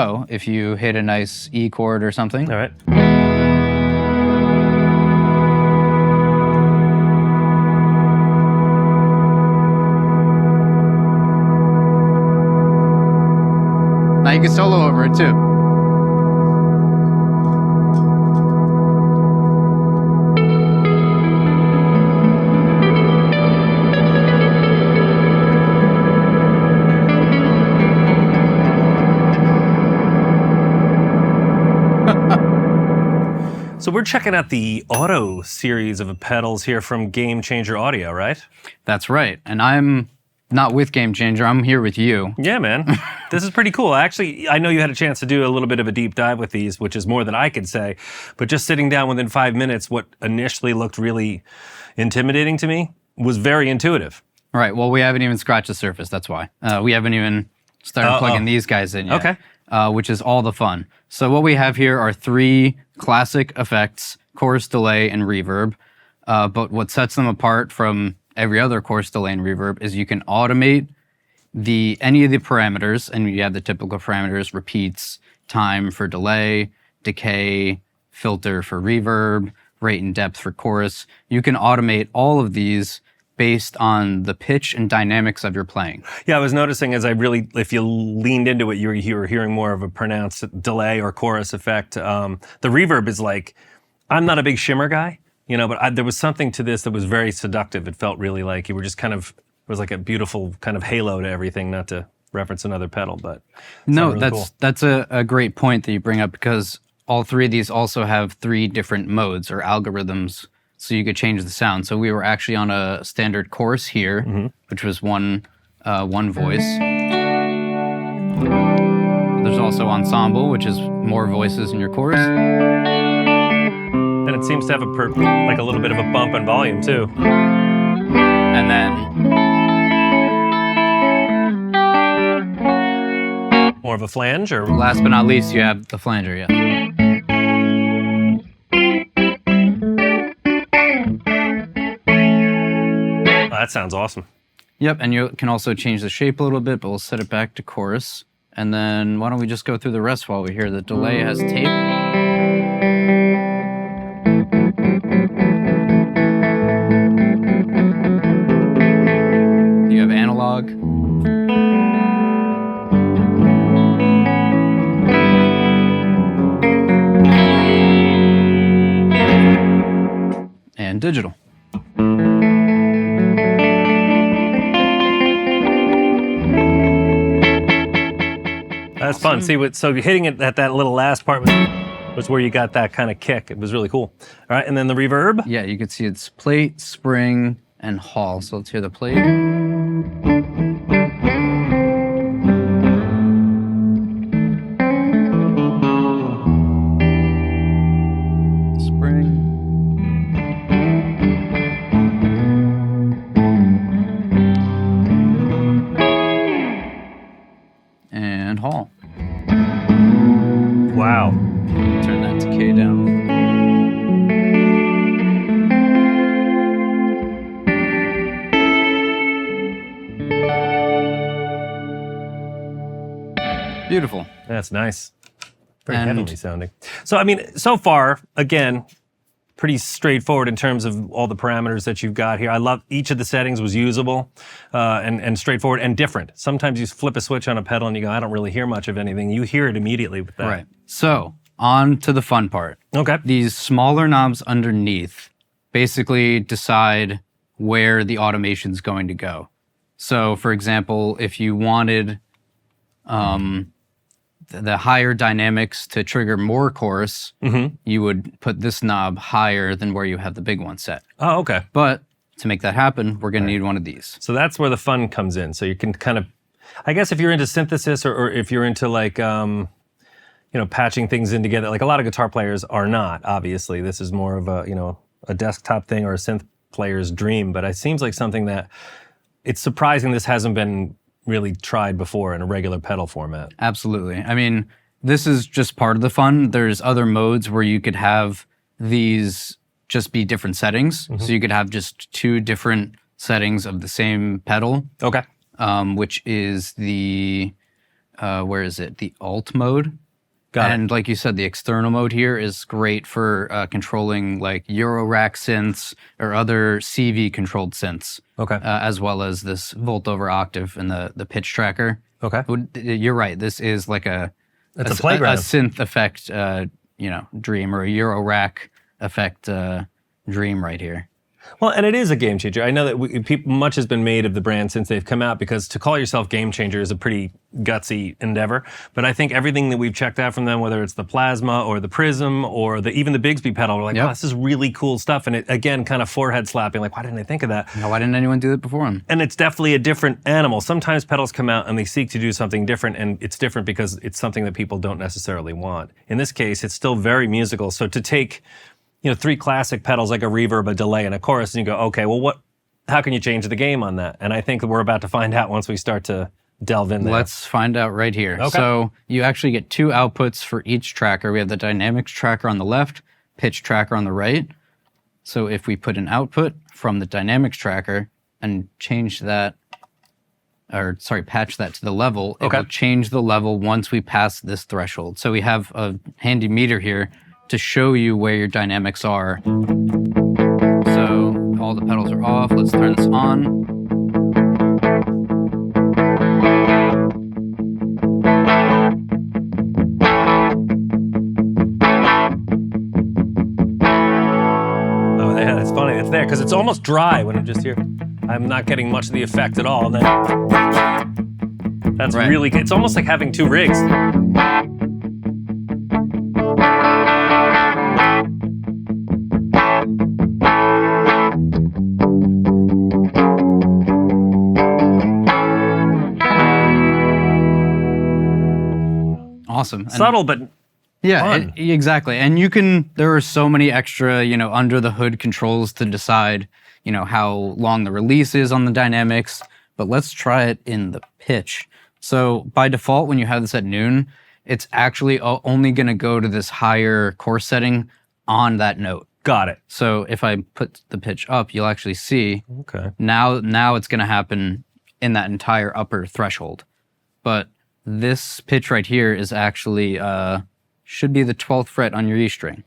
Oh, if you hit a nice E chord or something. All right. Now you can solo over it too. So we're checking out the auto series of pedals here from Gamechanger Audio, right? That's right. And I'm not with Gamechanger, I'm here with you. Yeah, man. This is pretty cool. Actually, I know you had a chance to do a little bit of a deep dive with these, which is more than I could say. But just sitting down within 5 minutes, what initially looked really intimidating to me was very intuitive. All right, well, we haven't even scratched the surface, that's why. We haven't even started plugging these guys in yet. Okay. Which is all the fun. So what we have here are 3 classic effects, chorus, delay, and reverb. But what sets them apart from every other chorus, delay, and reverb is you can automate any of the parameters, and you have the typical parameters: repeats, time for delay, decay, filter for reverb, rate and depth for chorus. You can automate all of these based on the pitch and dynamics of your playing. Yeah, I was noticing if you leaned into it, you were hearing more of a pronounced delay or chorus effect. The reverb is like, I'm not a big shimmer guy, but there was something to this that was very seductive. It felt really like you were just it was like a beautiful kind of halo to everything, not to reference another pedal, but no, really cool. That's a great point that you bring up, because all 3 of these also have 3 different modes or algorithms, so you could change the sound. So we were actually on a standard chorus here, which was one voice. There's also ensemble, which is more voices in your chorus. And it seems to have a little bit of a bump in volume too. And then more of a flange, or last but not least, you have the flanger, yeah. That sounds awesome. Yep, and you can also change the shape a little bit, but we'll set it back to chorus. And then why don't we just go through the rest while we hear the delay has tape. You have analog. And digital. That's fun. So hitting it at that little last part was where you got that kind of kick. It was really cool. All right, and then the reverb? Yeah, you can see it's plate, spring, and hall. So let's hear the plate. Spring. And hall. Wow. Turn that decay down. Beautiful. That's nice. Very And- heavenly sounding. So, I mean, so far, again, pretty straightforward in terms of all the parameters that you've got here. I love each of the settings was usable and straightforward and different. Sometimes you flip a switch on a pedal and you go, I don't really hear much of anything. You hear it immediately with that. Right. So, on to the fun part. Okay. These smaller knobs underneath basically decide where the automation's going to go. So, for example, if you wanted the higher dynamics to trigger more chorus, you would put this knob higher than where you have the big one set. Oh, okay. But to make that happen, we're going to need one of these. So that's where the fun comes in. So you can kind of, I guess if you're into synthesis or if you're into like, patching things in together, like a lot of guitar players are not, obviously. This is more of a desktop thing or a synth player's dream, but it seems like something that it's surprising this hasn't been really tried before in a regular pedal format. Absolutely. I mean, this is just part of the fun. There's other modes where you could have these just be different settings. So you could have just 2 different settings of the same pedal. Okay. Which is the where is it? The alt mode. Got And like you said, the external mode here is great for controlling like Euro rack synths or other CV controlled synths. Okay. As well as this volt over octave and the pitch tracker. Okay. You're right. This is like It's a playground. a synth effect, dream, or a Euro rack effect dream right here. Well, and it is a game changer. I know that much has been made of the brand since they've come out, because to call yourself Gamechanger is a pretty gutsy endeavor. But I think everything that we've checked out from them, whether it's the Plasma or the Prism or even the Bigsby pedal, we're like, wow, this is really cool stuff. And it, again, kind of forehead slapping, like, why didn't I think of that? Why didn't anyone do it before him? And it's definitely a different animal. Sometimes pedals come out and they seek to do something different, and it's different because it's something that people don't necessarily want. In this case, it's still very musical. So to take 3 classic pedals like a reverb, a delay, and a chorus, and you go, okay, well, how can you change the game on that? And I think that we're about to find out once we start to delve in there. Let's find out right here. Okay. So you actually get 2 outputs for each tracker. We have the dynamics tracker on the left, pitch tracker on the right. So if we put an output from the dynamics tracker and change that, patch that to the level, it will change the level once we pass this threshold. So we have a handy meter here to show you where your dynamics are. So all the pedals are off. Let's turn this on. Oh, yeah, that's funny. It's there because it's almost dry when I'm just here. I'm not getting much of the effect at all. And then that's really good. It's almost like having 2 rigs. Awesome. Subtle, but fun. Exactly. And there are so many extra, under the hood controls to decide, how long the release is on the dynamics. But let's try it in the pitch. So by default, when you have this at noon, it's actually only going to go to this higher chorus setting on that note. Got it. So if I put the pitch up, you'll actually see Okay. now it's going to happen in that entire upper threshold. But this pitch right here is actually, should be the 12th fret on your E string.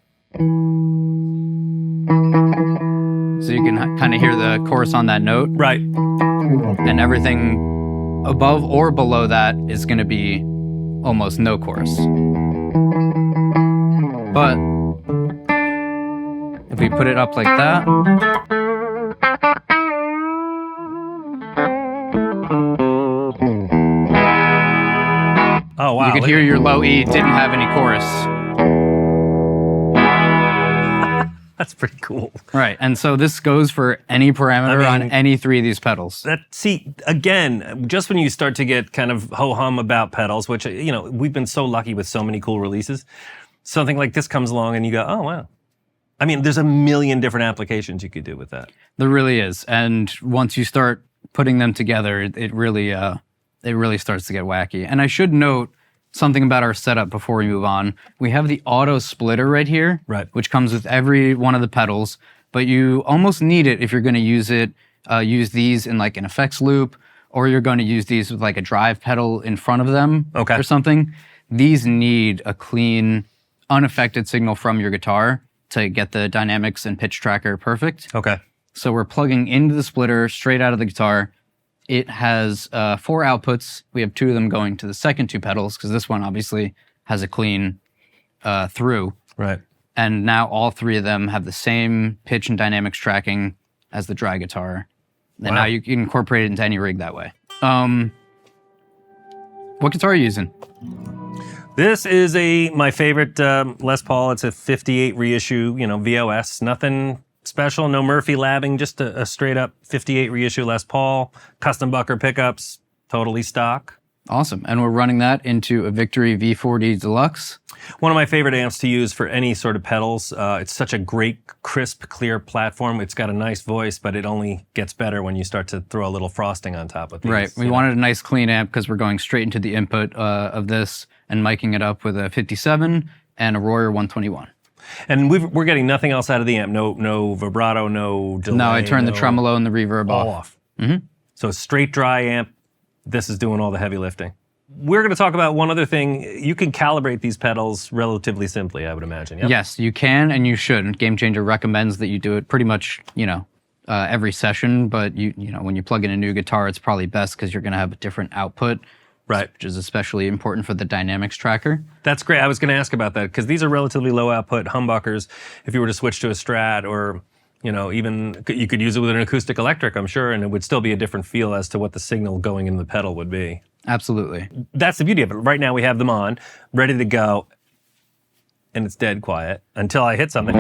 So you can kind of hear the chorus on that note. Right. And everything above or below that is going to be almost no chorus. But if we put it up like that, oh, wow. you could hear your low E didn't have any chorus. That's pretty cool. Right, and so this goes for any parameter on any 3 of these pedals. See, again, just when you start to get kind of ho-hum about pedals, which, we've been so lucky with so many cool releases, something like this comes along and you go, oh, wow. I mean, there's a million different applications you could do with that. There really is, and once you start putting them together, it really starts to get wacky. And I should note something about our setup before we move on. We have the auto splitter right here, which comes with every one of the pedals, but you almost need it if you're going to use these in like an effects loop, or you're going to use these with like a drive pedal in front of them or something. These need a clean, unaffected signal from your guitar to get the dynamics and pitch tracker perfect. Okay. So we're plugging into the splitter straight out of the guitar. It has 4 outputs. We have 2 of them going to the second 2 pedals because this one obviously has a clean through. Right. And now all 3 of them have the same pitch and dynamics tracking as the dry guitar. And now you can incorporate it into any rig that way. What guitar are you using? This is my favorite Les Paul. It's a 58 reissue, VOS. Nothing special, no Murphy labbing, just a straight up 58 reissue Les Paul, custom Bucker pickups, totally stock. Awesome. And we're running that into a Victory V40 Deluxe. One of my favorite amps to use for any sort of pedals. It's such a great, crisp, clear platform. It's got a nice voice, but it only gets better when you start to throw a little frosting on top of things. Right. We wanted a nice clean amp because we're going straight into the input of this and miking it up with a 57 and a Royer 121. And we're getting nothing else out of the amp. No vibrato, no delay. No, I turned the tremolo and the reverb all off. Mm-hmm. So a straight dry amp. This is doing all the heavy lifting. we're going to talk about one other thing. You can calibrate these pedals relatively simply, I would imagine. Yep. Yes, you can and you should. Gamechanger recommends that you do it pretty much, every session. But when you plug in a new guitar, it's probably best because you're going to have a different output, right? Which is especially important for the dynamics tracker. That's great. I was going to ask about that because these are relatively low output humbuckers. If you were to switch to a Strat or even you could use it with an acoustic electric, I'm sure, and it would still be a different feel as to what the signal going in the pedal would be. Absolutely. That's the beauty of it. Right now we have them on, ready to go, and it's dead quiet until I hit something.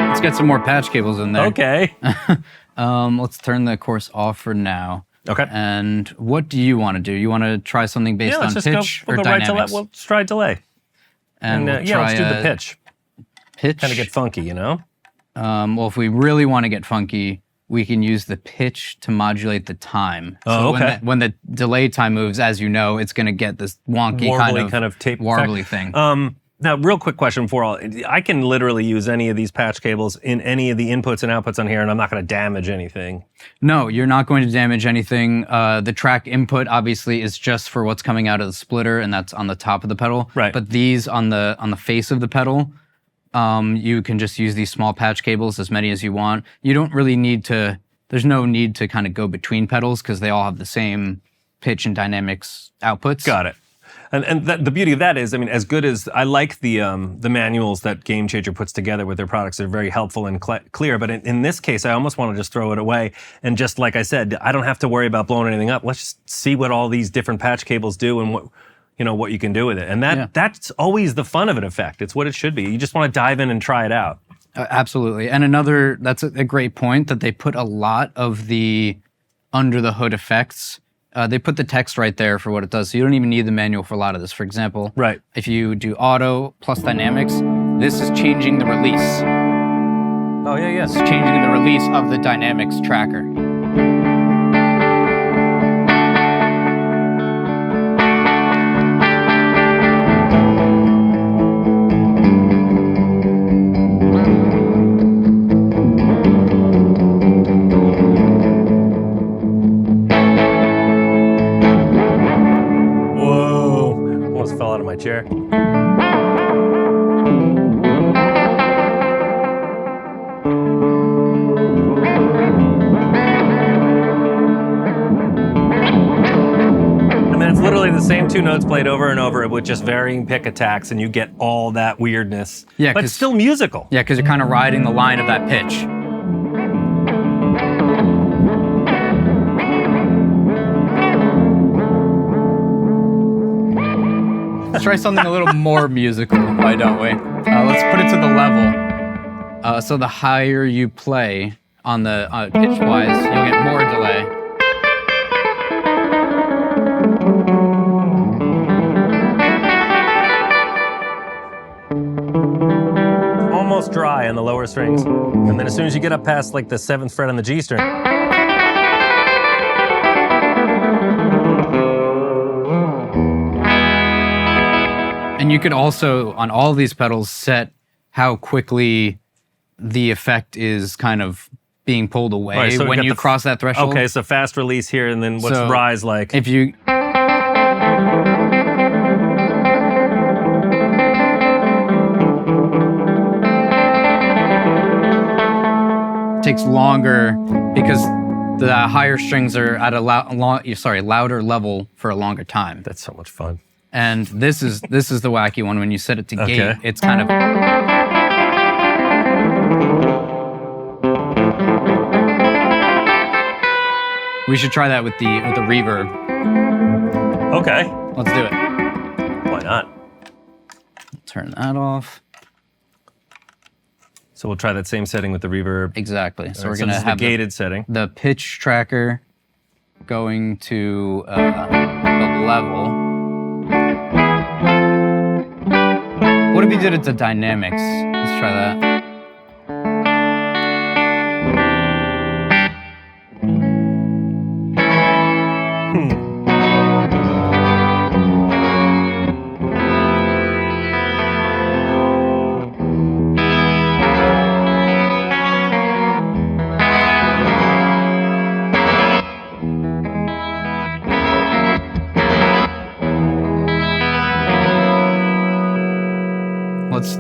Let's get some more patch cables in there. Okay. Let's turn the course off for now. Okay. And what do you want to do? You want to try something based on pitch or dynamics? We'll try delay. And let's do the pitch. Pitch? Kind of get funky, Well, if we really want to get funky, we can use the pitch to modulate the time. Oh, so okay. When the delay time moves, as you know, it's going to get this wonky kind of tape warbly effect. thing. Now, real quick question before I can literally use any of these patch cables in any of the inputs and outputs on here, and I'm not going to damage anything. No, you're not going to damage anything. The track input obviously is just for what's coming out of the splitter, and that's on the top of the pedal. Right. But these on the face of the pedal, you can just use these small patch cables, as many as you want. You don't really need to. There's no need to kind of go between pedals because they all have the same pitch and dynamics outputs. Got it. And the beauty of that is, as good as I like the manuals that Gamechanger puts together with their products, they're very helpful and clear. But in this case, I almost want to just throw it away. And just like I said, I don't have to worry about blowing anything up. Let's just see what all these different patch cables do and what you can do with it. And that's always the fun of an effect. It's what it should be. You just want to dive in and try it out. Absolutely. And that's a great point that they put a lot of the under the hood effects. They put the text right there for what it does, so you don't even need the manual for a lot of this. For example, if you do auto plus dynamics, this is changing the release. Oh, yeah. It's changing the release of the dynamics tracker. Fell out of my chair. It's literally the same two notes played over and over with just varying pick attacks, and you get all that weirdness. Yeah, but it's still musical. Yeah, because you're kind of riding the line of that pitch. Let's try something a little more musical, why don't we? Let's put it to the level. So the higher you play on the pitch-wise, you'll get more delay. Almost dry on the lower strings. And then as soon as you get up past like the 7th fret on the G string, and you could also, on all these pedals, set how quickly the effect is kind of being pulled away so when you cross that threshold. Okay, so fast release here, and then what's rise like? If you... It takes longer because the higher strings are at a louder level for a longer time. That's so much fun. And this is the wacky one. When you set it to gate, it's kind of... We should try that with the reverb. Okay. Let's do it. Why not? Turn that off. So we'll try that same setting with the reverb. Exactly. So we're going to have the gated setting. The pitch tracker going to the level. we did it to dynamics. Let's try that.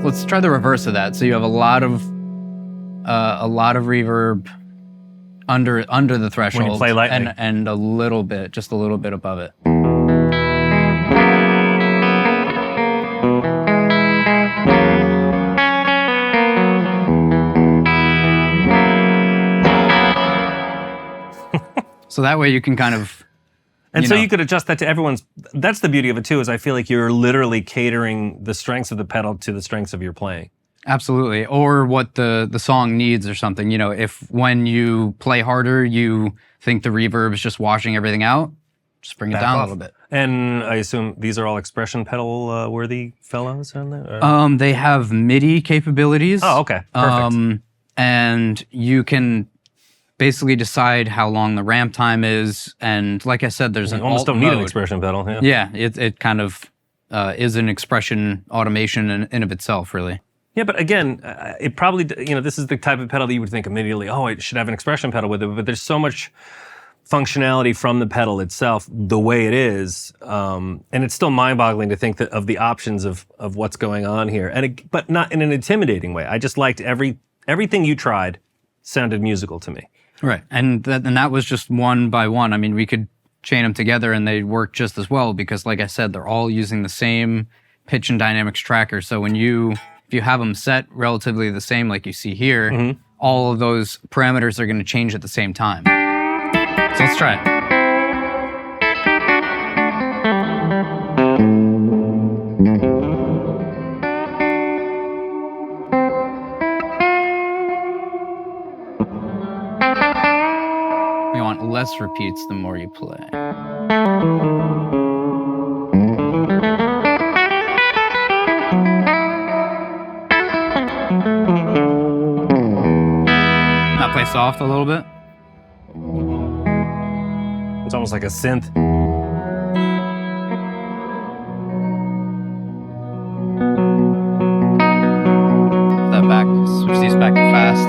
Let's try the reverse of that. So you have a lot of reverb under the threshold when you play lightly. and a little bit, just a little bit above it. So that way you can kind of, and so you could adjust that to everyone's. That's the beauty of it too, is I feel like you're literally catering the strengths of the pedal to the strengths of your playing. Absolutely. Or what the song needs or something. You know, if when you play harder, you think the reverb is just washing everything out, just bring it down a little bit. And I assume these are all expression pedal worthy fellows on there? They have MIDI capabilities. Oh, okay. Perfect. And you can basically decide how long the ramp time is. And like I said, there's an almost alt don't need an mode. expression pedal. Yeah, it kind of is an expression automation in of itself, really. Yeah, but again, it probably, this is the type of pedal that you would think immediately, oh, it should have an expression pedal with it, but there's so much functionality from the pedal itself, the way it is, and it's still mind-boggling to think of the options of what's going on here, but not in an intimidating way. I just liked everything you tried sounded musical to me. Right, and that was just one by one. I mean, we could chain them together and they work just as well because, like I said, they're all using the same pitch and dynamics tracker. So if you have them set relatively the same like you see here, all of those parameters are going to change at the same time. So let's try it. You want less repeats the more you play. Now play soft a little bit. It's almost like a synth. That back, switch these back to fast.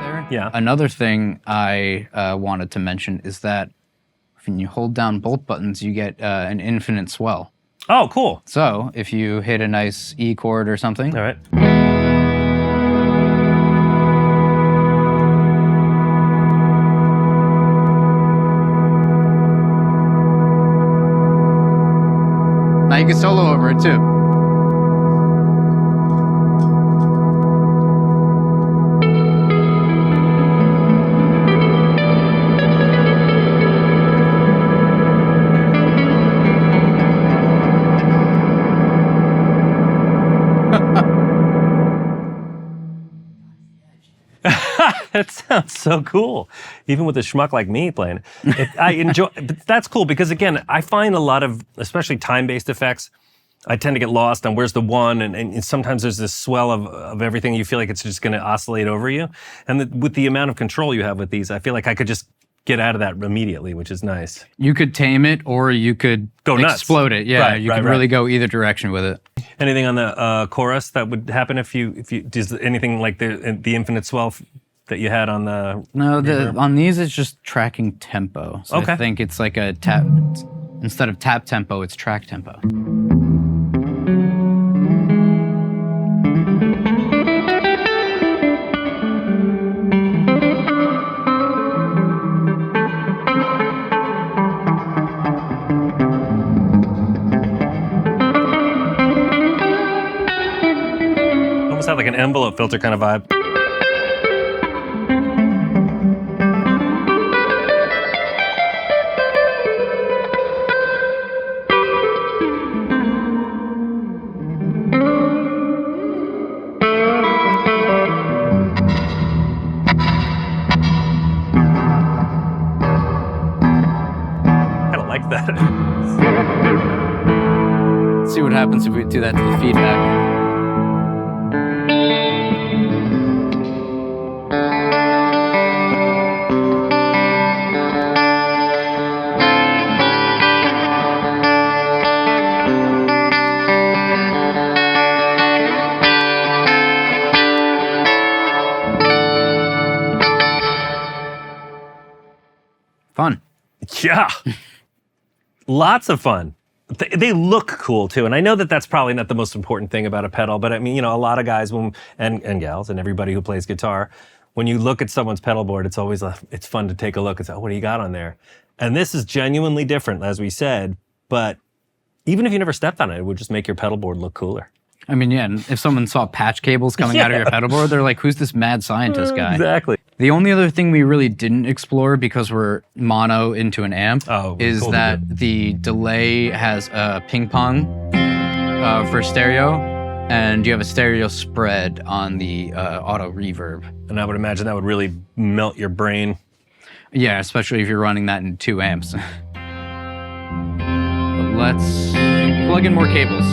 There. Yeah. Another thing I wanted to mention is that when you hold down both buttons, you get an infinite swell. Oh, cool. So if you hit a nice E chord or something. All right. Now you can solo over it too. That sounds so cool, even with a schmuck like me playing it. I enjoy, but that's cool because again, I find a lot of, especially time-based effects, I tend to get lost on where's the one, and sometimes there's this swell of everything. You feel like it's just going to oscillate over you, and with the amount of control you have with these, I feel like I could just get out of that immediately, which is nice. You could tame it, or you could go nuts. Explode it. Yeah, right, you could really go either direction with it. Anything on the chorus that would happen if you does anything like the infinite swell that you had on the? No, on these it's just tracking tempo. So okay. I think it's like a tap. Instead of tap tempo, it's track tempo. Almost had like an envelope filter kind of vibe. like that. Let's see what happens if we do that to the feedback. Fun. Yeah. Lots of fun. They look cool too. And I know that that's probably not the most important thing about a pedal, but I mean, a lot of guys and gals and everybody who plays guitar, when you look at someone's pedal board, it's always it's fun to take a look and say, oh, what do you got on there? And this is genuinely different, as we said, but even if you never stepped on it, it would just make your pedal board look cooler. I mean, yeah, and if someone saw patch cables coming out of your pedal board, they're like, who's this mad scientist guy? Exactly. The only other thing we really didn't explore because we're mono into an amp is that the delay has a ping pong for stereo, and you have a stereo spread on the auto reverb. And I would imagine that would really melt your brain. Yeah, especially if you're running that in 2 amps. Let's plug in more cables.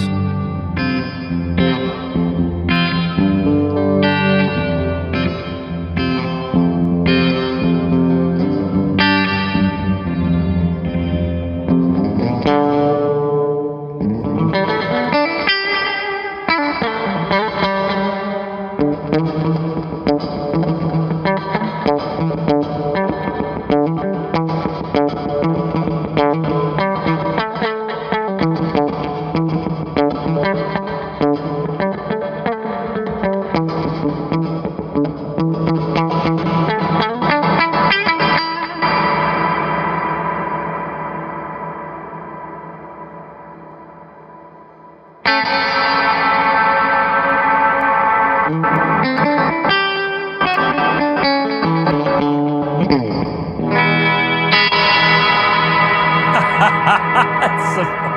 That's so fun.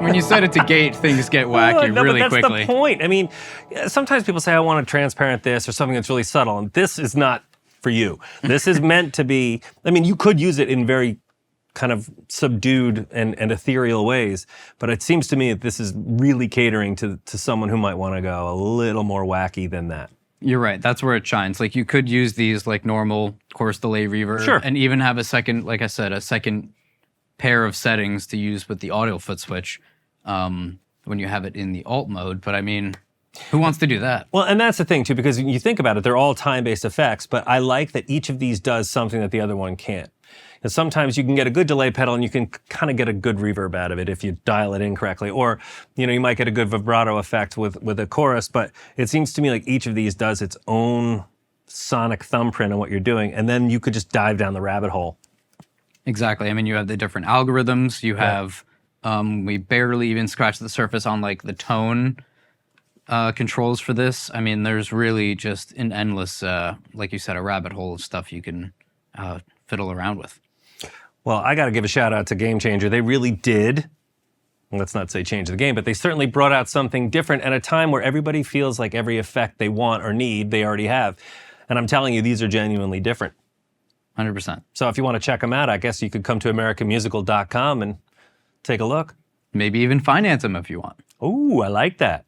When you set it to gate, things get wacky really but that's quickly. the point. I mean, sometimes people say, I want to transparent this or something that's really subtle, and this is not for you. This is meant to be, I mean, you could use it in very kind of subdued and ethereal ways, but it seems to me that this is really catering to someone who might want to go a little more wacky than that. You're right. That's where it shines. Like, you could use these like normal chorus delay reverb, Sure, and even have a second, like I said, a second pair of settings to use with the audio foot switch when you have it in the alt mode. But I mean, who wants to do that? Well, and that's the thing too, because when you think about it, they're all time-based effects, but I like that each of these does something that the other one can't. And sometimes you can get a good delay pedal and you can kind of get a good reverb out of it if you dial it in correctly. Or, you might get a good vibrato effect with a chorus, but it seems to me like each of these does its own sonic thumbprint on what you're doing, and then you could just dive down the rabbit hole. Exactly. I mean, you have the different algorithms. You have, we barely even scratched the surface on like the tone controls for this. I mean, there's really just an endless, like you said, a rabbit hole of stuff you can fiddle around with. Well, I got to give a shout out to Gamechanger. They really did, let's not say change the game, but they certainly brought out something different at a time where everybody feels like every effect they want or need, they already have. And I'm telling you, these are genuinely different. 100%. So if you want to check them out, I guess you could come to AmericanMusical.com and take a look. Maybe even finance them if you want. Ooh, I like that.